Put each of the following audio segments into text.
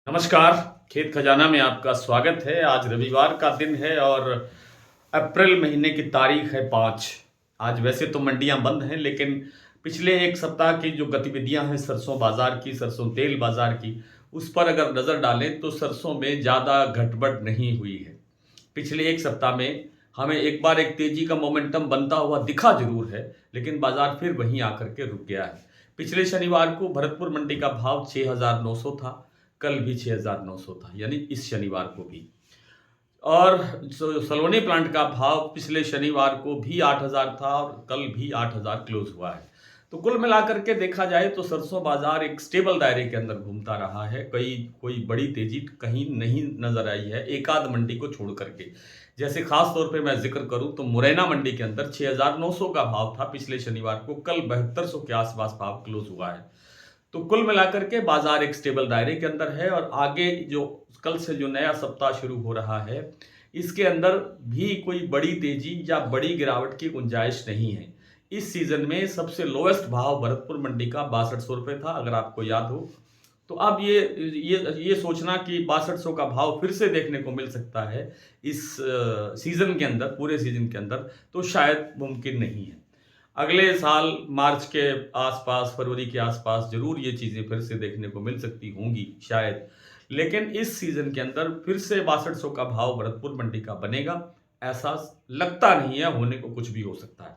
नमस्कार। खेत खजाना में आपका स्वागत है। आज रविवार का दिन है और अप्रैल महीने की तारीख है 5। आज वैसे तो मंडियां बंद हैं, लेकिन पिछले एक सप्ताह की जो गतिविधियां हैं सरसों बाजार की, सरसों तेल बाजार की, उस पर अगर नज़र डालें तो सरसों में ज़्यादा घटबढ़ नहीं हुई है। पिछले एक सप्ताह में हमें एक बार एक तेजी का मोमेंटम बनता हुआ दिखा जरूर है, लेकिन बाजार फिर वहीं आकर के रुक गया है। पिछले शनिवार को भरतपुर मंडी का भाव 6,900 था, कल भी 6,900 था, यानी इस शनिवार को भी। और सलोनी प्लांट का भाव पिछले शनिवार को भी 8,000 था और कल भी 8,000 क्लोज हुआ है। तो कुल मिलाकर के देखा जाए तो सरसों बाजार एक स्टेबल दायरे के अंदर घूमता रहा है। कोई बड़ी तेजी कहीं नहीं नजर आई है, एक आध मंडी को छोड़ करके। जैसे खास तौर पे मैं जिक्र करूं तो मुरैना मंडी के अंदर 6,900 का भाव था पिछले शनिवार को, कल 7200 के आसपास भाव क्लोज हुआ है। तो कुल मिलाकर के बाजार एक स्टेबल दायरे के अंदर है और आगे जो कल से जो नया सप्ताह शुरू हो रहा है, इसके अंदर भी कोई बड़ी तेजी या बड़ी गिरावट की गुंजाइश नहीं है। इस सीजन में सबसे लोएस्ट भाव भरतपुर मंडी का 6200 रुपये था, अगर आपको याद हो। तो अब ये सोचना कि 6200 का भाव फिर से देखने को मिल सकता है इस सीजन के अंदर, पूरे सीजन के अंदर, तो शायद मुमकिन नहीं है। अगले साल मार्च के आसपास, फरवरी के आसपास जरूर ये चीज़ें फिर से देखने को मिल सकती होंगी शायद, लेकिन इस सीजन के अंदर फिर से 6200 का भाव भरतपुर मंडी का बनेगा ऐसा लगता नहीं है। होने को कुछ भी हो सकता है।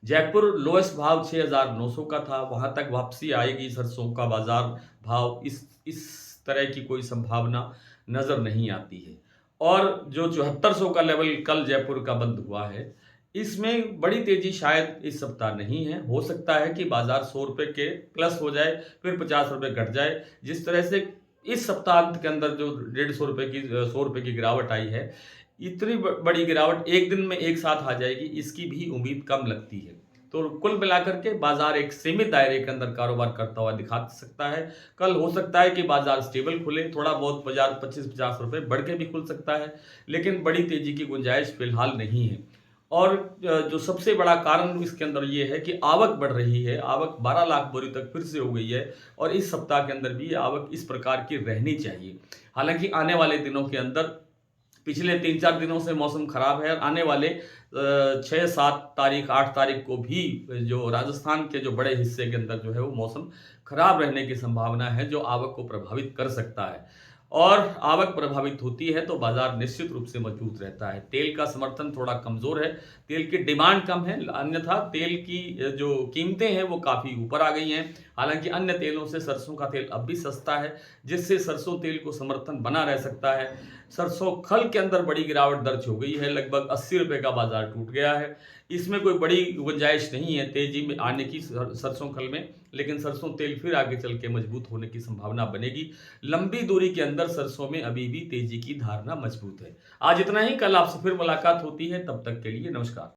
जयपुर लोएस्ट भाव 6,900 का था, वहां तक वापसी आएगी सरसों का बाजार भाव, इस तरह की कोई संभावना नजर नहीं आती है। और जो 7400 का लेवल कल जयपुर का बंद हुआ है, इसमें बड़ी तेजी शायद इस सप्ताह नहीं है। हो सकता है कि बाजार 100 रुपये के प्लस हो जाए, फिर 50 रुपये घट जाए। जिस तरह से इस सप्ताह अंत के अंदर जो 150 रुपये की 100 रुपये की गिरावट आई है, इतनी बड़ी गिरावट एक दिन में एक साथ आ जाएगी, इसकी भी उम्मीद कम लगती है। तो कुल मिलाकर के बाजार एक सीमित दायरे के अंदर कारोबार करता हुआ दिखा सकता है। कल हो सकता है कि बाजार स्टेबल खुले, थोड़ा बहुत बाजार 25-50 रुपए बढ़ के भी खुल सकता है, लेकिन बड़ी तेजी की गुंजाइश फिलहाल नहीं है। और जो सबसे बड़ा कारण इसके अंदर ये है कि आवक बढ़ रही है। आवक 12 लाख बोरी तक फिर से हो गई है और इस सप्ताह के अंदर भी ये आवक इस प्रकार की रहनी चाहिए। हालांकि आने वाले दिनों के अंदर, पिछले 3-4 दिनों से मौसम खराब है और आने वाले 6-7 तारीख, 8 तारीख को भी जो राजस्थान के जो बड़े हिस्से के अंदर जो है वो मौसम खराब रहने की संभावना है, जो आवक को प्रभावित कर सकता है। और आवक प्रभावित होती है तो बाजार निश्चित रूप से मजबूत रहता है। तेल का समर्थन थोड़ा कमजोर है, तेल की डिमांड कम है, अन्यथा तेल की जो कीमतें हैं वो काफ़ी ऊपर आ गई हैं। हालांकि अन्य तेलों से सरसों का तेल अब भी सस्ता है, जिससे सरसों तेल को समर्थन बना रह सकता है। सरसों खल के अंदर बड़ी गिरावट दर्ज हो गई है, लगभग 80 रुपये का बाजार टूट गया है। इसमें कोई बड़ी गुंजाइश नहीं है तेजी में आने की सरसों खल में, लेकिन सरसों तेल फिर आगे चल के मजबूत होने की संभावना बनेगी। लंबी दूरी के अंदर सरसों में अभी भी तेजी की धारणा मजबूत है। आज इतना ही, कल आपसे फिर मुलाकात होती है, तब तक के लिए नमस्कार।